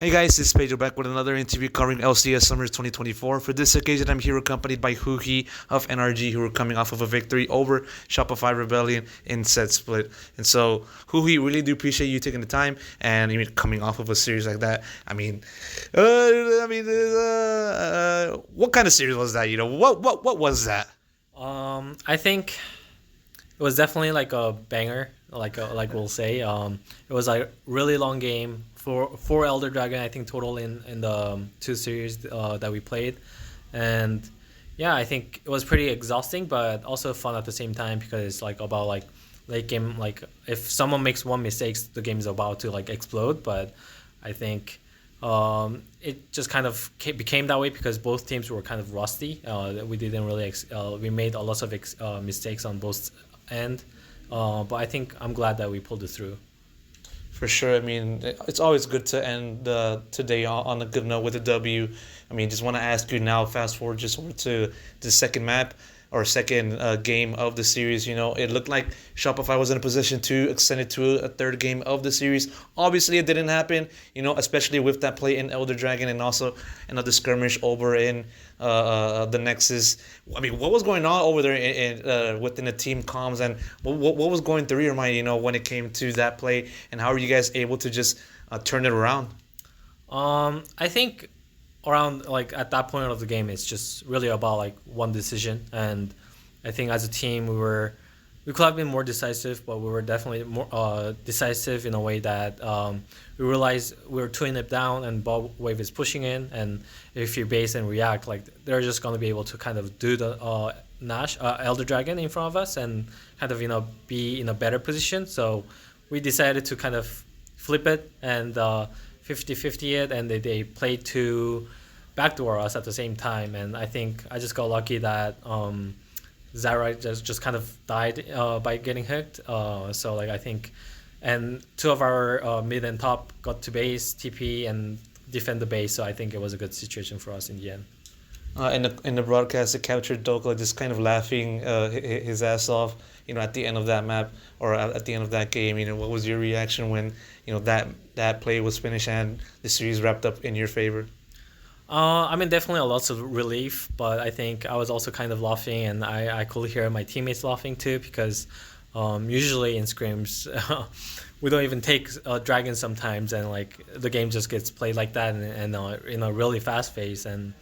Hey guys, this is Pedro back with another interview covering LCS Summers 2024. For this occasion, I'm here accompanied by Huhi of NRG, who are coming off of a victory over Shopify Rebellion in set split. And so, Huhi, really do appreciate you taking the time and even coming off of a series like that. What kind of series was that? What was that? I think it was definitely like a banger, like we'll say. It was a really long game for four Elder Dragon. I think total in the two series that we played, and yeah, I think it was pretty exhausting, but also fun at the same time because it's like about like late game. Like if someone makes one mistake, the game is about to like explode. But I think it just kind of became that way because both teams were kind of rusty. We didn't really we made a lot of mistakes on both end, but I think I'm glad that we pulled it through. For sure. It's always good to end today on a good note with a W. Just want to ask you now, fast forward just over to the second map or second game of the series. It looked like Shopify was in a position to extend it to a third game of the series. Obviously, it didn't happen, especially with that play in Elder Dragon and also another skirmish over in the Nexus. What was going on over there within the team comms, and what was going through your mind, when it came to that play, and how are you guys able to just turn it around? I think around like at that point of the game, it's just really about like one decision, and I think as a team we could have been more decisive, but we were definitely more decisive in a way that we realized we were 2-0 down and ball wave is pushing in, and if you base and react, like they're just going to be able to kind of do the Nash Elder Dragon in front of us and kind of be in a better position. So we decided to kind of flip it and 50-50 it, and they played to backdoor us at the same time. And I think I just got lucky that Zarite just kind of died by getting hooked. So like I think, and two of our mid and top got to base, TP, and defend the base. So I think it was a good situation for us in the end. In the broadcast, it captured Dokla just kind of laughing his ass off, at the end of that map or at the end of that game. What was your reaction when, that play was finished and the series wrapped up in your favor? Definitely a lot of relief, but I think I was also kind of laughing, and I could hear my teammates laughing too because usually in scrims we don't even take dragons sometimes, and like the game just gets played like that and in a really fast pace, and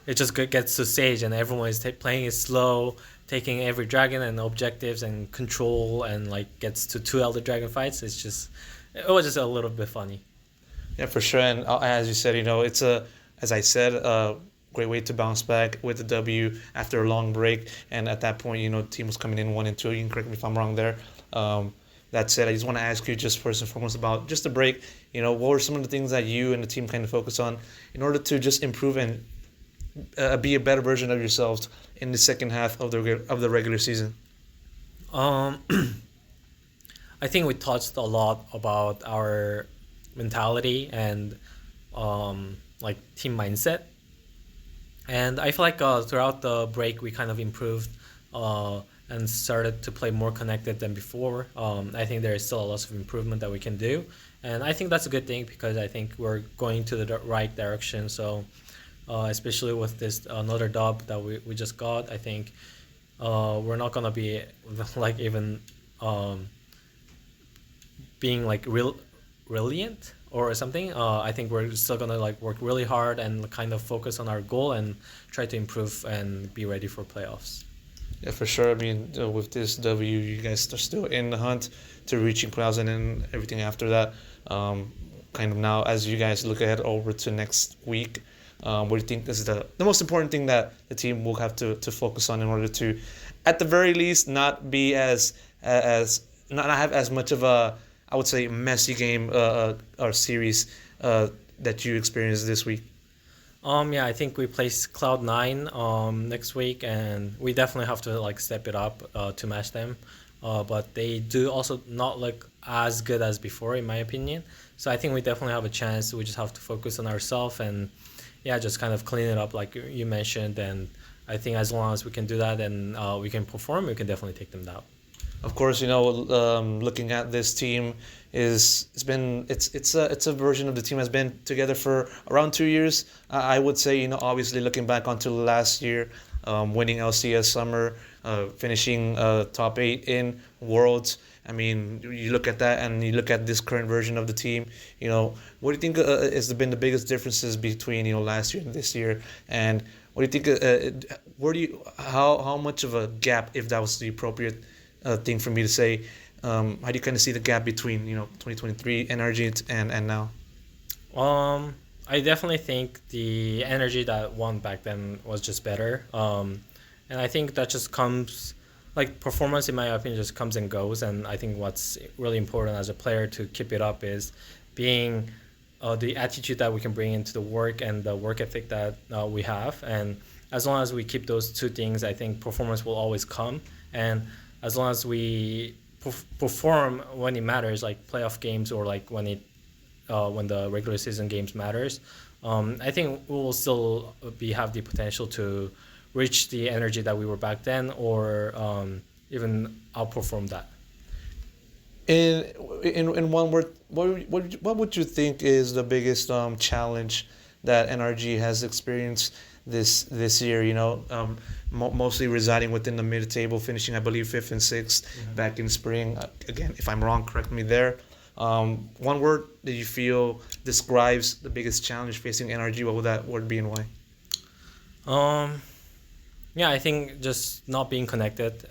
it just gets to stage and everyone is playing it slow, taking every dragon and objectives and control, and like gets to two Elder Dragon fights. It was just a little bit funny. Yeah, for sure. And as you said, it's as I said, a great way to bounce back with the W after a long break. And at that point, the team was coming in 1-2. You can correct me if I'm wrong there. That said, I just want to ask you just first and foremost about just the break. What were some of the things that you and the team kind of focus on in order to just improve and be a better version of yourselves in the second half of the regular season? Um, I think we touched a lot about our mentality and like team mindset, and I feel like throughout the break we kind of improved and started to play more connected than before. I think there is still a lot of improvement that we can do, and I think that's a good thing because I think we're going to the right direction. So especially with this another dub that we just got, I think we're not gonna be like even being like brilliant or something. I think we're still gonna like work really hard and kind of focus on our goal and try to improve and be ready for playoffs. Yeah, for sure. With this W, you guys are still in the hunt to reaching playoffs and then everything after that. Kind of now, as you guys look ahead over to next week, what do you think is the most important thing that the team will have to focus on in order to, at the very least, not be as not have as much of a, I would say, messy game or series that you experienced this week? Yeah, I think we place Cloud9 next week, and we definitely have to like step it up to match them. But they do also not look as good as before, in my opinion. So I think we definitely have a chance. We just have to focus on ourselves and yeah, just kind of clean it up like you mentioned. And I think as long as we can do that and we can perform, we can definitely take them down. Of course, looking at this team is it's a version of the team that's been together for around 2 years. I would say, obviously looking back onto last year, winning LCS summer, finishing top eight in Worlds. I mean, you look at that and you look at this current version of the team. What do you think has been the biggest differences between last year and this year? And what do you think? Where do you how much of a gap, if that was the appropriate thing for me to say? How do you kind of see the gap between 2023 NRG and now? I definitely think the energy that won back then was just better. And I think that just comes, like, performance, in my opinion, just comes and goes. And I think what's really important as a player to keep it up is being the attitude that we can bring into the work and the work ethic that we have. And as long as we keep those two things, I think performance will always come. And as long as we perform when it matters, like playoff games, or like when the regular season games matters, I think we will still have the potential to reach the energy that we were back then, or even outperform that. In one word, what would you think is the biggest challenge that NRG has experienced this year? Mostly residing within the mid table, finishing I believe fifth and sixth back in spring. Again, if I'm wrong, correct me there. One word that you feel describes the biggest challenge facing NRG. What would that word be, and why? Yeah, I think just not being connected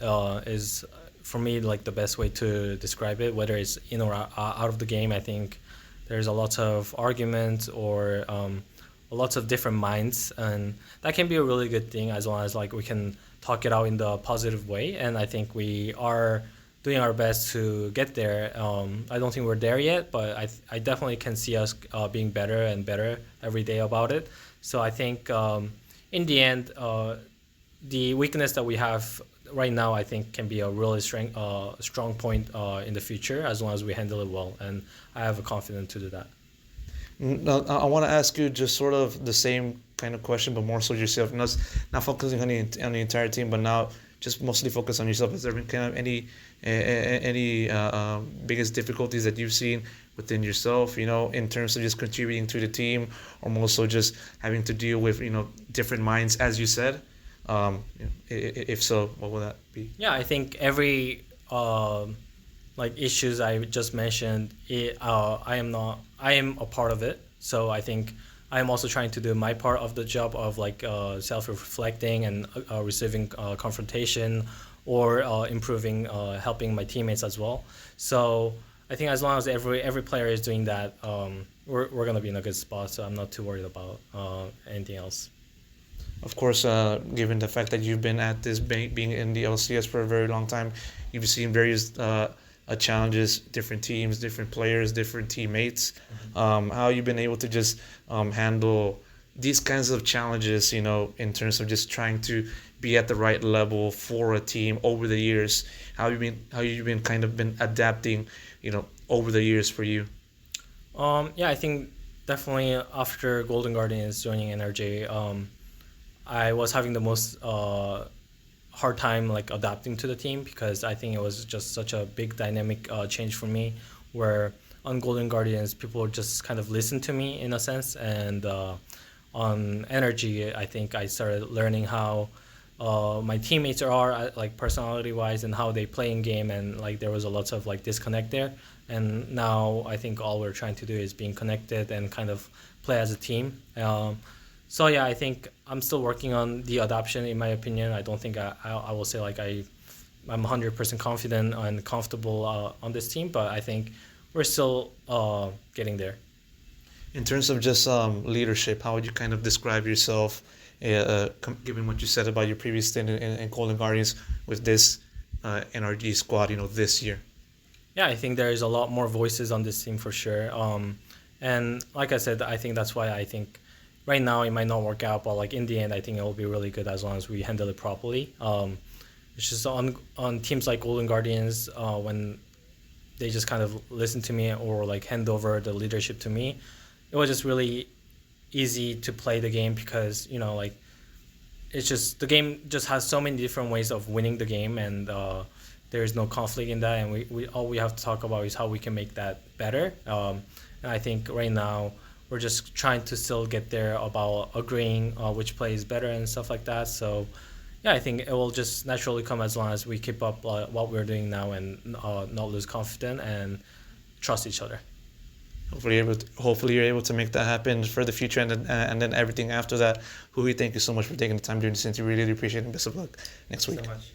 is, for me, like the best way to describe it. Whether it's in or out of the game, I think there's a lot of arguments, or lots of different minds, and that can be a really good thing as long as, like, we can talk it out in the positive way. And I think we are doing our best to get there. I don't think we're there yet, but I definitely can see us being better and better every day about it. So I think in the end, the weakness that we have right now, I think, can be a really strong point in the future, as long as we handle it well. And I have a confidence to do that. Now, I want to ask you just sort of the same kind of question, but more so yourself. Not focusing on the entire team, but now just mostly focus on yourself. Has there been kind of any biggest difficulties that you've seen within yourself, in terms of just contributing to the team, or more so just having to deal with, different minds, as you said? If so, what will that be? Yeah, I think every issues I just mentioned, I am a part of it. So I think I am also trying to do my part of the job of self-reflecting and receiving confrontation, or improving, helping my teammates as well. So I think as long as every player is doing that, we're gonna be in a good spot. So I'm not too worried about anything else. Of course, given the fact that you've been at this being in the LCS for a very long time, you've seen various challenges, different teams, different players, different teammates. How you've been able to just handle these kinds of challenges, in terms of just trying to be at the right level for a team over the years. How you've been kind of been adapting, over the years for you. Yeah, I think definitely after Golden Guardians joining NRG, I was having the most hard time adapting to the team, because I think it was just such a big dynamic change for me, where on Golden Guardians people just kind of listened to me in a sense, and on NRG I think I started learning how my teammates are personality wise, and how they play in game, and there was a lot of disconnect there. And now I think all we're trying to do is being connected and kind of play as a team. So yeah, I think I'm still working on the adoption. In my opinion, I don't think I will say I'm 100% confident and comfortable on this team, but I think we're still getting there. In terms of just leadership, how would you kind of describe yourself, given what you said about your previous stint in Golden Guardians, with this NRG squad, this year? Yeah, I think there's a lot more voices on this team for sure. And like I said, I think that's why I think right now it might not work out, but in the end, I think it will be really good as long as we handle it properly. It's just on teams like Golden Guardians, when they just kind of listen to me, or hand over the leadership to me, it was just really easy to play the game, because it's just the game just has so many different ways of winning the game, and there is no conflict in that, and we all we have to talk about is how we can make that better. And I think right now we're just trying to still get there about agreeing which play is better and stuff like that. So yeah, I think it will just naturally come as long as we keep up what we're doing now and not lose confidence and trust each other. Hopefully you're able to make that happen for the future, and then everything after that. Huhi, thank you so much for taking the time during this interview. We really appreciate it. Best of luck next week. So much.